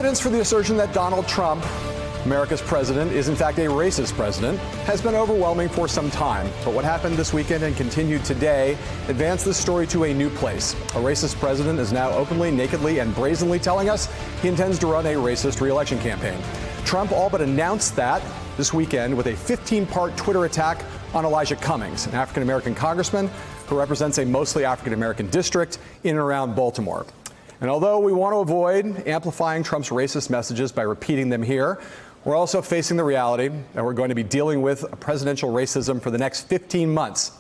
Evidence for the assertion that Donald Trump, America's president, is in fact a racist president has been overwhelming for some time. But what happened this weekend and continued today advanced this story to a new place. A racist president is now openly, nakedly, and brazenly telling us he intends to run a racist re-election campaign. Trump all but announced that this weekend with a 15-part Twitter attack on Elijah Cummings, an African-American congressman who represents a mostly African-American district in and around Baltimore. And although we want to avoid amplifying Trump's racist messages by repeating them here, we're also facing the reality that we're going to be dealing with presidential racism for the next 15 months.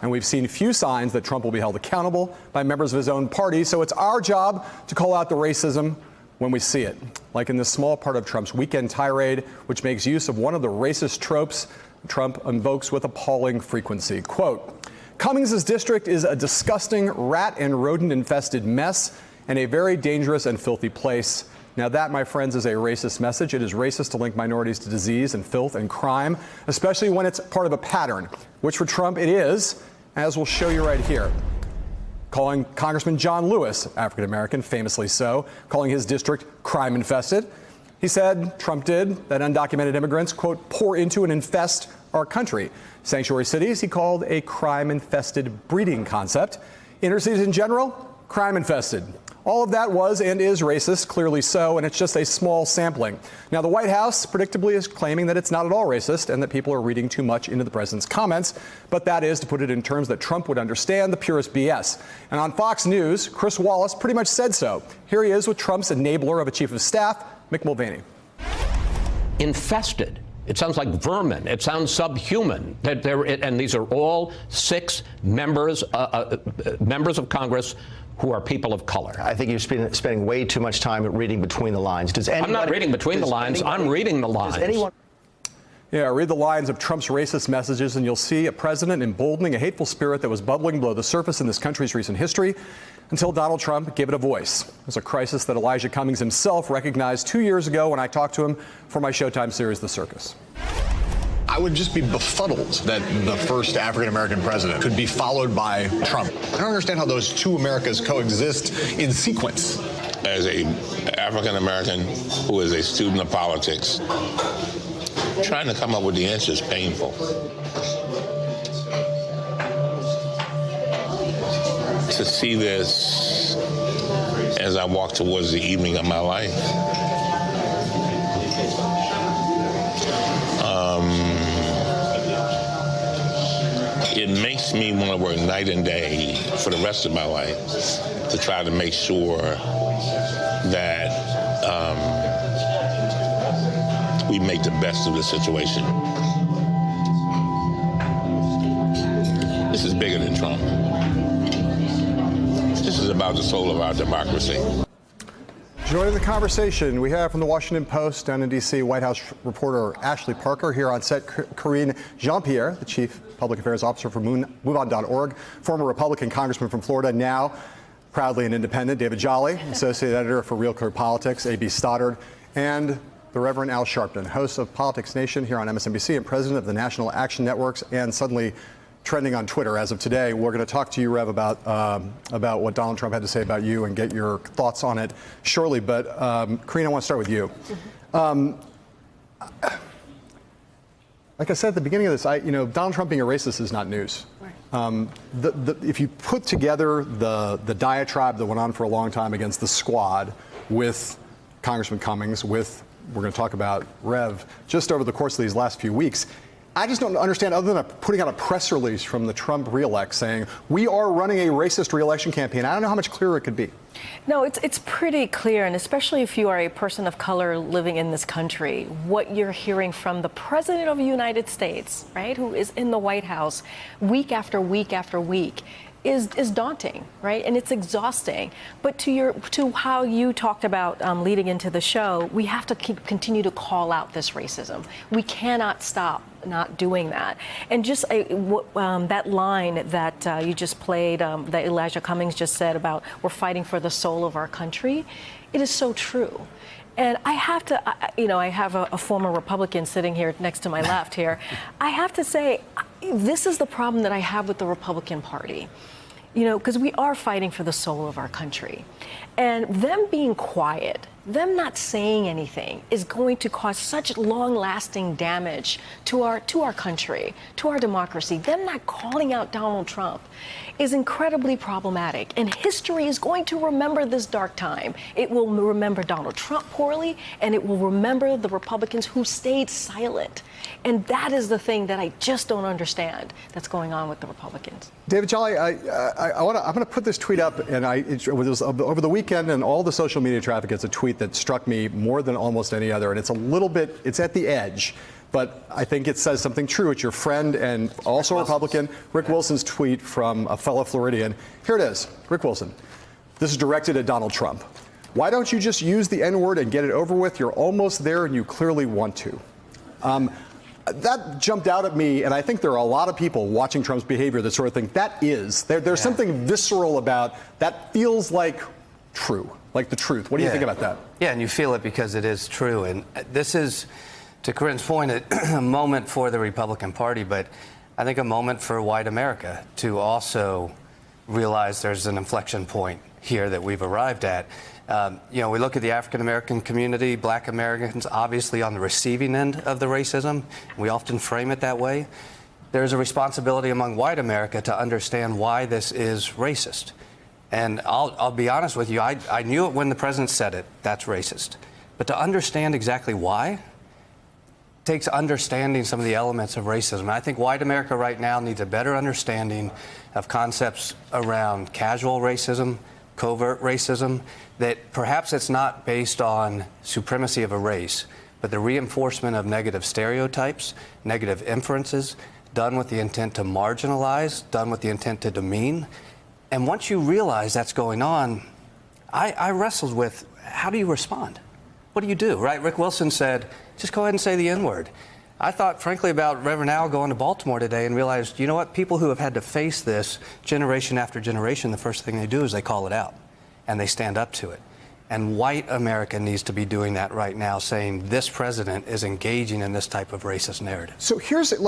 And we've seen few signs that Trump will be held accountable by members of his own party. So it's our job to call out the racism when we see it, like in this small part of Trump's weekend tirade, which makes use of one of the racist tropes Trump invokes with appalling frequency. Quote, Cummings' district is a disgusting rat and rodent-infested mess and a very dangerous and filthy place. Now that, my friends, is a racist message. It is racist to link minorities to disease and filth and crime, especially when it's part of a pattern, which for Trump it is, as we'll show you right here. Calling Congressman John Lewis, African-American, famously so, calling his district crime-infested. He said, Trump did, that undocumented immigrants, quote, pour into and infest our country. Sanctuary cities he called a crime-infested breeding concept. Inner cities in general, crime-infested. All of that was and is racist, clearly so, and it's just a small sampling. Now, the White House predictably is claiming that it's not at all racist and that people are reading too much into the president's comments, but that is, to put it in terms that Trump would understand, the purest BS. And on Fox News, Chris Wallace pretty much said so. Here he is with Trump's enabler of a chief of staff, Mick Mulvaney. Infested. It sounds like vermin. It sounds subhuman. And these are all 6 members of Congress who are people of color. I think you're spending way too much time reading between the lines. I'm not reading between the lines. I'm reading the lines. Yeah, read the lines of Trump's racist messages, and you'll see a president emboldening a hateful spirit that was bubbling below the surface in this country's recent history until Donald Trump gave it a voice. It was a crisis that Elijah Cummings himself recognized 2 years ago when I talked to him for my Showtime series, The Circus. I would just be befuddled that the first African-American president could be followed by Trump. I don't understand how those two Americas coexist in sequence. As an African-American who is a student of politics, trying to come up with the answer is painful. To see this as I walk towards the evening of my life, it makes me want to work night and day for the rest of my life to try to make sure that we make the best of the situation. This is bigger than Trump. This is about the soul of our democracy. Joining the conversation, we have from the Washington Post down in D.C., White House reporter Ashley Parker. Here on set, Karine, Jean-Pierre, the Chief Public Affairs Officer for MoveOn.org, former Republican congressman from Florida, now proudly an independent, David Jolly, Associate Editor for Real Clear Politics A.B. Stoddard, and the Reverend Al Sharpton, host of Politics Nation here on MSNBC and president of the National Action Networks, and suddenly trending on Twitter as of today. We're going to talk to you, Rev, about what Donald Trump had to say about you and get your thoughts on it shortly. But Karine, I want to start with you. Like I said at the beginning of this, Donald Trump being a racist is not news. Right. If you put together the diatribe that went on for a long time against the squad with Congressman Cummings, we're going to talk about Rev, just over the course of these last few weeks, I just don't understand, other than putting out a press release from the Trump re-elect saying, we are running a racist re-election campaign. I don't know how much clearer it could be. No, it's pretty clear, and especially if you are a person of color living in this country, what you're hearing from the President of the United States, right, who is in the White House week after week after week, is daunting, right? And it's exhausting. But to how you talked about leading into the show, we have to continue to call out this racism. We cannot stop not doing that. And just that line that you just played, that Elijah Cummings just said about we're fighting for the soul of our country, it is so true. And I have to, I have a former Republican sitting here next to my left here. I have to say, this is the problem that I have with the Republican Party. Because we are fighting for the soul of our country. And them being quiet them not saying anything is going to cause such long-lasting damage to our country, to our democracy. Them not calling out Donald Trump is incredibly problematic, and history is going to remember this dark time. It will remember Donald Trump poorly, and it will remember the Republicans who stayed silent. And that is the thing that I just don't understand that's going on with the Republicans. David Jolly, I'm going to put this tweet up, and it was over the weekend, and all the social media traffic. It's a tweet that struck me more than almost any other, and it's a little bit, it's at the edge, but I think it says something true. It's your friend and also Republican, Rick Wilson's tweet from a fellow Floridian. Here it is, Rick Wilson. This is directed at Donald Trump. Why don't you just use the N-word and get it over with? You're almost there, and you clearly want to. That jumped out at me, and I think there are a lot of people watching Trump's behavior that sort of think there's something visceral about that. Feels like true, like the truth. What do you think about that? Yeah, and you feel it because it is true. And this is, to Karine's point, a moment for the Republican Party, but I think a moment for white America to also realize there's an inflection point here that we've arrived at. We look at the African-American community, black Americans, obviously on the receiving end of the racism. We often frame it that way. There's a responsibility among white America to understand why this is racist. And I'll be honest with you, I knew it when the president said it, that's racist. But to understand exactly why takes understanding some of the elements of racism. And I think white America right now needs a better understanding of concepts around casual racism, covert racism, that perhaps it's not based on supremacy of a race, but the reinforcement of negative stereotypes, negative inferences, done with the intent to marginalize, done with the intent to demean. And once you realize that's going on, I wrestled with, how do you respond? What do you do, right? Rick Wilson said, just go ahead and say the N-word. I thought, frankly, about Reverend Al going to Baltimore today and realized, you know what, people who have had to face this generation after generation, the first thing they do is they call it out and they stand up to it. And white America needs to be doing that right now, saying this president is engaging in this type of racist narrative. So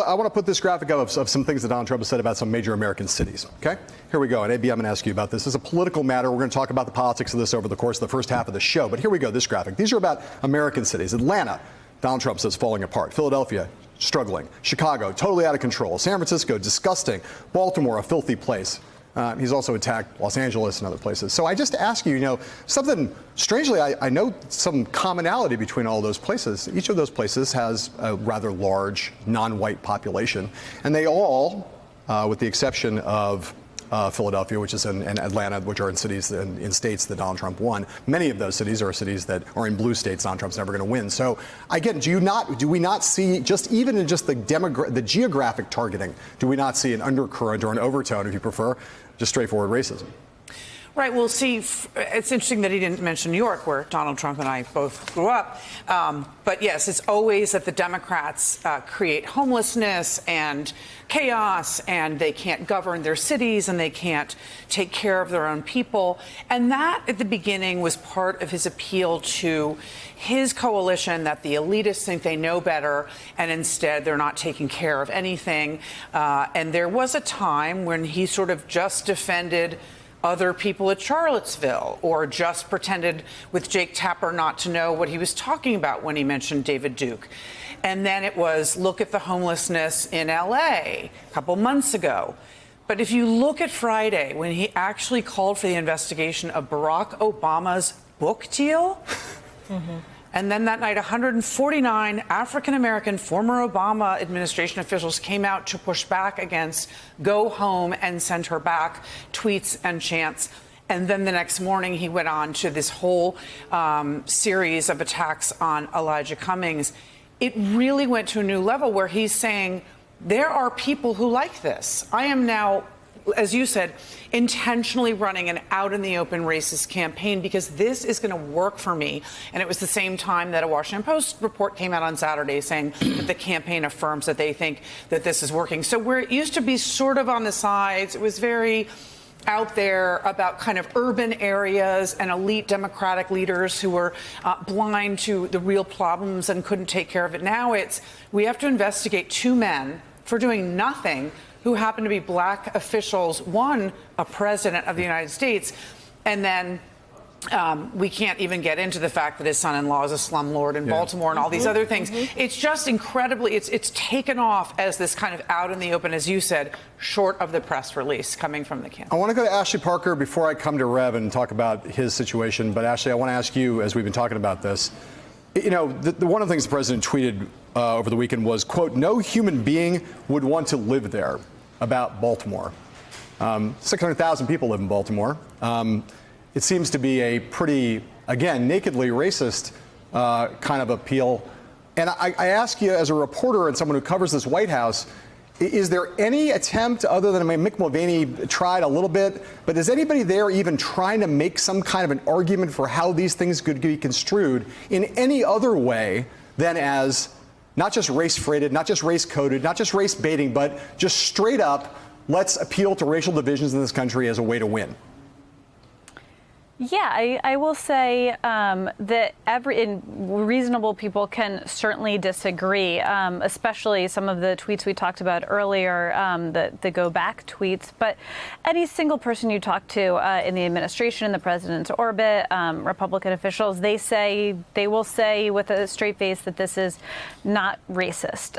I want to put this graphic up of some things that Donald Trump has said about some major American cities. Okay? Here we go. And AB, I'm going to ask you about this. This is a political matter. We're going to talk about the politics of this over the course of the first half of the show. But here we go, this graphic. These are about American cities. Atlanta, Donald Trump says falling apart. Philadelphia, struggling. Chicago, totally out of control. San Francisco, disgusting. Baltimore, a filthy place. He's also attacked Los Angeles and other places. So I just ask you, something strangely, I know some commonality between all those places. Each of those places has a rather large non-white population. And they all, with the exception of Philadelphia, which is in Atlanta, which are in cities in states that Donald Trump won. Many of those cities are cities that are in blue states Donald Trump's never going to win. So again, do we not see, just even in just the geographic targeting, do we not see an undercurrent or an overtone, if you prefer, just straightforward racism? Right. Well, see, it's interesting that he didn't mention New York, where Donald Trump and I both grew up. But yes, it's always that the Democrats create homelessness and chaos, and they can't govern their cities, and they can't take care of their own people. And that, at the beginning, was part of his appeal to his coalition, that the elitists think they know better, and instead they're not taking care of anything. And there was a time when he sort of just defended other people at Charlottesville, or just pretended with Jake Tapper not to know what he was talking about when he mentioned David Duke. And then it was, look at the homelessness in L.A. a couple months ago. But if you look at Friday, when he actually called for the investigation of Barack Obama's book deal, and then that night, 149 African-American former Obama administration officials came out to push back against go home and send her back tweets and chants. And then the next morning, he went on to this whole series of attacks on Elijah Cummings. It really went to a new level where he's saying, there are people who like this. I am now, as you said, intentionally running an out-in-the-open racist campaign because this is going to work for me. And it was the same time that a Washington Post report came out on Saturday saying that the campaign affirms that they think that this is working. So where it used to be sort of on the sides, it was very out there about kind of urban areas and elite Democratic leaders who were blind to the real problems and couldn't take care of it. Now it's, we have to investigate two men for doing nothing who happen to be black officials, one, a president of the United States, and then We can't even get into the fact that his son-in-law is a slumlord in Baltimore and all these other things. It's just incredibly, it's taken off as this kind of out in the open, as you said, short of the press release coming from the campaign. I want to go to Ashley Parker before I come to Rev and talk about his situation. But Ashley, I want to ask you, as we've been talking about this, you know, one of the things the president tweeted over the weekend was, quote, "No human being would want to live there," about Baltimore. 600,000 people live in Baltimore. It seems to be a pretty, again, nakedly racist kind of appeal. And I ask you, as a reporter and someone who covers this White House, is there any attempt, other than Mick Mulvaney tried a little bit, but is anybody there even trying to make some kind of an argument for how these things could be construed in any other way than as not just race-freighted, not just race-coded, not just race-baiting, but just straight up, let's appeal to racial divisions in this country as a way to win? Yeah, I will say that reasonable people can certainly disagree, especially some of the tweets we talked about earlier, the go back tweets. But any single person you talk to in the administration, in the president's orbit, Republican officials, they will say with a straight face that this is not racist.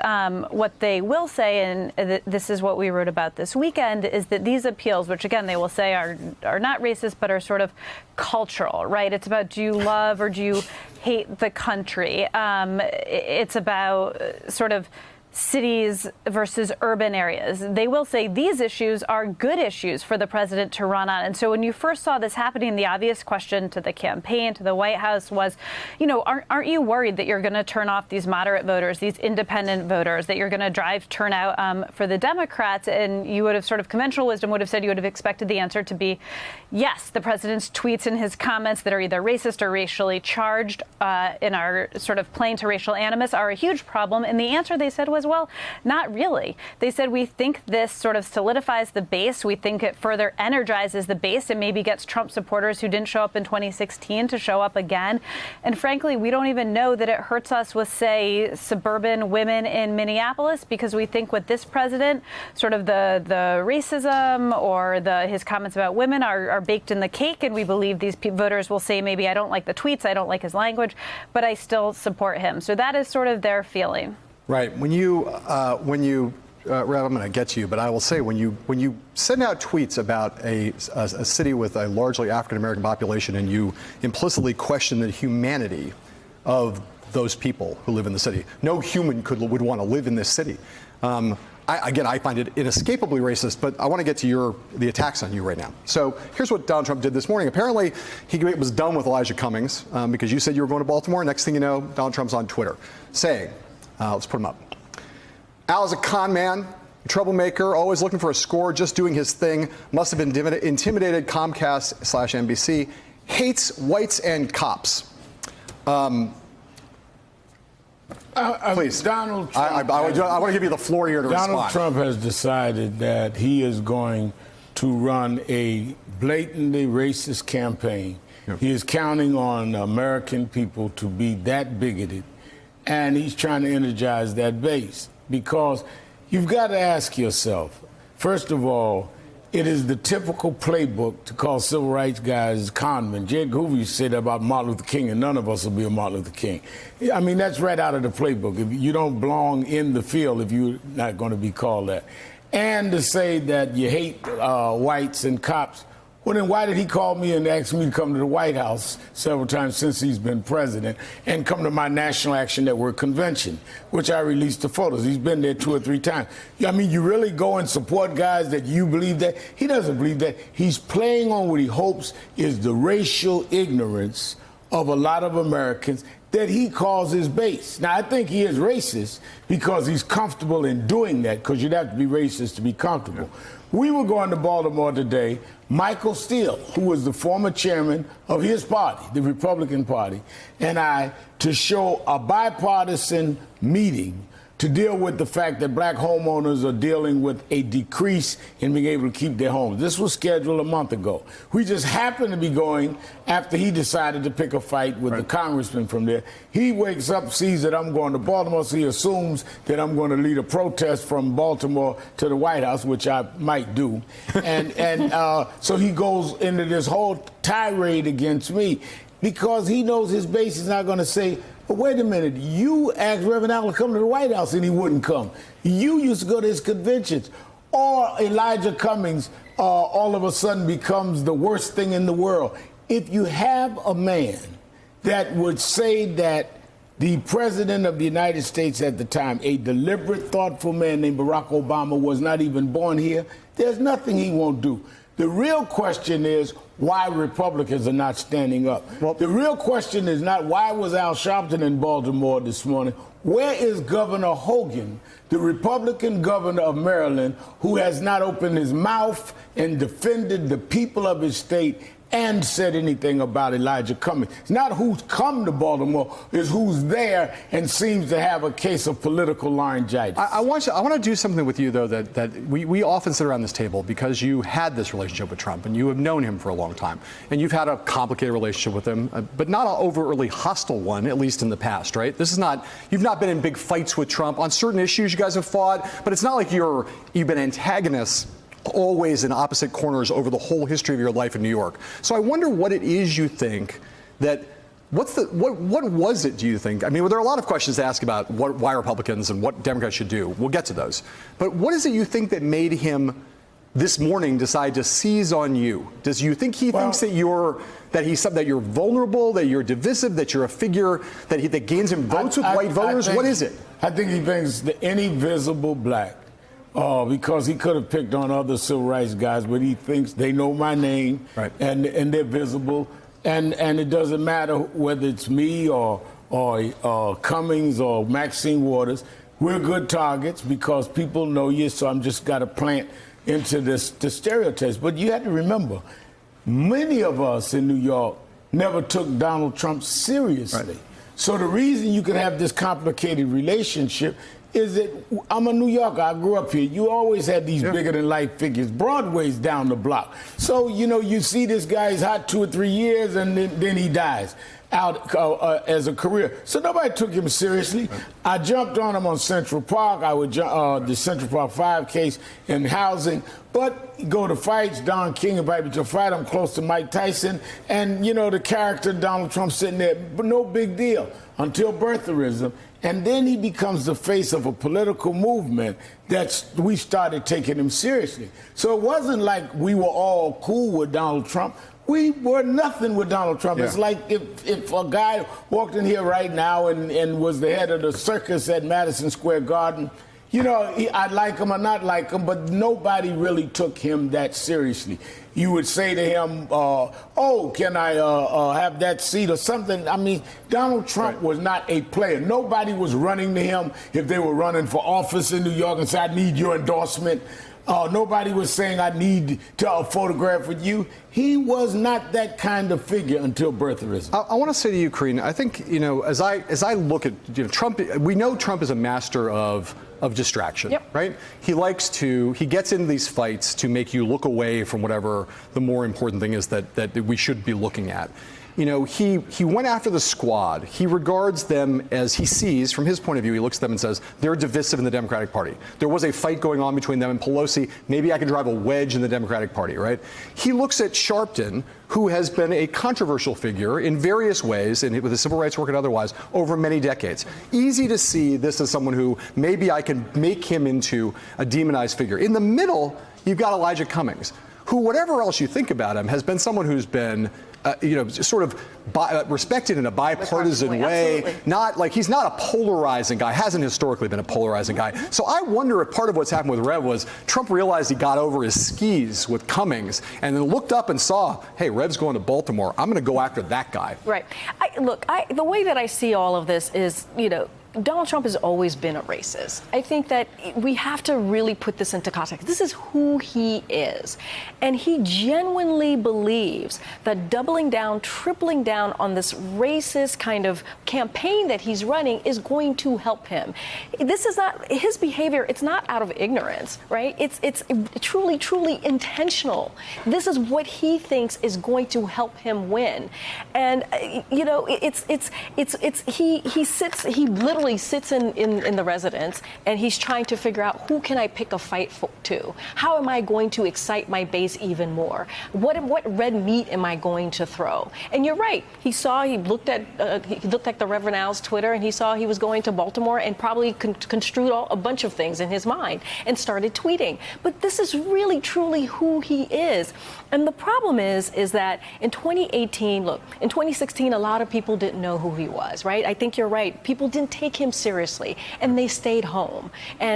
What they will say, and this is what we wrote about this weekend, is that these appeals, which again they will say are not racist but are sort of cultural, right? It's about, do you love or do you hate the country? It's about sort of cities versus urban areas. They will say these issues are good issues for the president to run on. And so when you first saw this happening, the obvious question to the campaign, to the White House was, you know, aren't you worried that you're going to turn off these moderate voters, these independent voters, that you're going to drive turnout for the Democrats? And you would have sort of conventional wisdom would have said you would have expected the answer to be yes. The president's tweets and his comments that are either racist or racially charged and are sort of playing to racial animus are a huge problem. And the answer, they said, was, well, not really. They said, we think this sort of solidifies the base. We think it further energizes the base and maybe gets Trump supporters who didn't show up in 2016 to show up again. And frankly, we don't even know that it hurts us with, say, suburban women in Minneapolis, because we think with this president, sort of the racism or his comments about women are baked in the cake. And we believe these voters will say, maybe I don't like the tweets, I don't like his language, but I still support him. So that is sort of their feeling. Right. When you, Rev, I'm going to get to you, but I will say when you send out tweets about a city with a largely African-American population and you implicitly question the humanity of those people who live in the city, no human would want to live in this city. I find it inescapably racist, but I want to get to the attacks on you right now. So here's what Donald Trump did this morning. Apparently, he was done with Elijah Cummings because you said you were going to Baltimore. Next thing you know, Donald Trump's on Twitter saying, let's put him up. Al is a con man, a troublemaker, always looking for a score, just doing his thing. Must have been intimidated Comcast/NBC. Hates whites and cops. Please, Donald Trump. I want to give you the floor here to respond. Donald Trump has decided that he is going to run a blatantly racist campaign. Yep. He is counting on American people to be that bigoted. And he's trying to energize that base, because you've got to ask yourself, first of all, it is the typical playbook to call civil rights guys conmen. J. Edgar Hoover used to say that about Martin Luther King, and none of us will be a Martin Luther King. I mean, that's right out of the playbook. If you don't belong in the field, if you're not going to be called that. And to say that you hate whites and cops, well, then why did he call me and ask me to come to the White House several times since he's been president and come to my National Action Network convention, which I released the photos? He's been there 2 or 3 times. I mean, you really go and support guys that you believe that? He doesn't believe that. He's playing on what he hopes is the racial ignorance of a lot of Americans that he calls his base. Now, I think he is racist because he's comfortable in doing that, because you'd have to be racist to be comfortable. We were going to Baltimore today. Michael Steele, who was the former chairman of his party, the Republican Party, and I, to show a bipartisan meeting to deal with the fact that black homeowners are dealing with a decrease in being able to keep their homes. This was scheduled a month ago. We just happened to be going after he decided to pick a fight with the congressman from there. He wakes up, sees that I'm going to Baltimore, so he assumes that I'm going to lead a protest from Baltimore to the White House, which I might do. So he goes into this whole tirade against me because he knows his base is not going to say, but wait a minute, you asked Reverend Al to come to the White House and he wouldn't come. You used to go to his conventions. Or Elijah Cummings all of a sudden becomes the worst thing in the world. If you have a man that would say that the president of the United States at the time, a deliberate, thoughtful man named Barack Obama, was not even born here, there's nothing he won't do. The real question is why Republicans are not standing up. Well, the real question is not why was Al Sharpton in Baltimore this morning. Where is Governor Hogan, the Republican governor of Maryland, who has not opened his mouth and defended the people of his state and said anything about Elijah Cummings? It's not who's come to Baltimore, it's who's there and seems to have a case of political laryngitis. I want to do something with you, though, that we often sit around this table because you had this relationship with Trump and you have known him for a long time. And you've had a complicated relationship with him, but not an overtly hostile one, at least in the past, right? You've not been in big fights with Trump. On certain issues you guys have fought, but it's not like you've been antagonists always in opposite corners over the whole history of your life in New York. So I wonder what it is you think that, what was it, do you think? I mean, there are a lot of questions to ask about why Republicans and what Democrats should do. We'll get to those. But what is it you think that made him this morning decide to seize on you? Does you think he thinks that you're vulnerable, that you're divisive, that you're a figure that gains him votes with white voters? What is it? I think he thinks that any visible black, because he could have picked on other civil rights guys, but he thinks they know my name, and they're visible, and it doesn't matter whether it's me or Cummings or Maxine Waters. We're good targets because people know you, so I'm just got to plant into the stereotypes. But you have to remember, many of us in New York never took Donald Trump seriously. So the reason you could have this complicated relationship is that I'm a New Yorker. I grew up here. You always had these bigger-than-life figures. Broadway's down the block. So, you see this guy's hot 2 or 3 years, and then he dies out as a career. So nobody took him seriously. I jumped on him on Central Park. I would the Central Park 5 case in housing. But go to fights. Don King invited me to a fight. I'm close to Mike Tyson. And, the character Donald Trump sitting there, but no big deal until birtherism. And then he becomes the face of a political movement that we started taking him seriously. So it wasn't like we were all cool with Donald Trump. We were nothing with Donald Trump. It's like if a guy walked in here right now and was the head of the circus at Madison Square Garden, I'd like him or not like him, but nobody really took him that seriously. You would say to him, can I have that seat or something? I mean, Donald Trump was not a player. Nobody was running to him if they were running for office in New York and said, I need your endorsement. Nobody was saying, I need to photograph with you. He was not that kind of figure until birtherism. I want to say to you, Karine, I think, as I look at Trump, we know Trump is a master of distraction, right? He gets into these fights to make you look away from whatever the more important thing is that we should be looking at. He went after the squad. He regards them as he sees, from his point of view, he looks at them and says, they're divisive in the Democratic Party. There was a fight going on between them and Pelosi. Maybe I can drive a wedge in the Democratic Party, right? He looks at Sharpton, who has been a controversial figure in various ways, and with the civil rights work and otherwise, over many decades. Easy to see this as someone who maybe I can make him into a demonized figure. In the middle, you've got Elijah Cummings, who, whatever else you think about him, has been someone who's been sort of respected in a bipartisan way. Absolutely. He's not a polarizing guy, hasn't historically been a polarizing guy. So I wonder if part of what's happened with Rev was Trump realized he got over his skis with Cummings and then looked up and saw, hey, Rev's going to Baltimore. I'm going to go after that guy. Right. The way that I see all of this is, Donald Trump has always been a racist. I think that we have to really put this into context. This is who he is. And he genuinely believes that doubling down, tripling down on this racist kind of campaign that he's running is going to help him. This is not his behavior. It's not out of ignorance, right? It's truly, truly intentional. This is what he thinks is going to help him win. And, you know, he literally sits in the residence, and he's trying to figure out, who can I pick a fight to? How am I going to excite my base even more? What red meat am I going to throw? And you're right. He looked at the Reverend Al's Twitter, and he saw he was going to Baltimore, and probably construed a bunch of things in his mind and started tweeting. But this is really, truly who he is. And the problem is that in 2018, look, in 2016, a lot of people didn't know who he was, right? I think you're right. People didn't take him seriously, and they stayed home,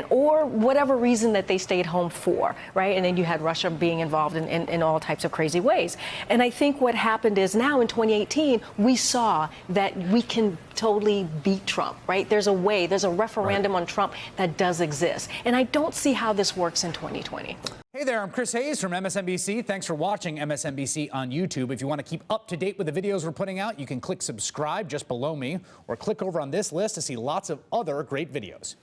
or whatever reason that they stayed home for, right? And then you had Russia being involved in all types of crazy ways. And I think what happened is, now in 2018, we saw that we can totally beat Trump, right? There's a way, there's a referendum on Trump that does exist. And I don't see how this works in 2020. Hey there, I'm Chris Hayes from MSNBC. Thanks for watching MSNBC on YouTube. If you want to keep up to date with the videos we're putting out, you can click subscribe just below me, or click over on this list to see lots of other great videos.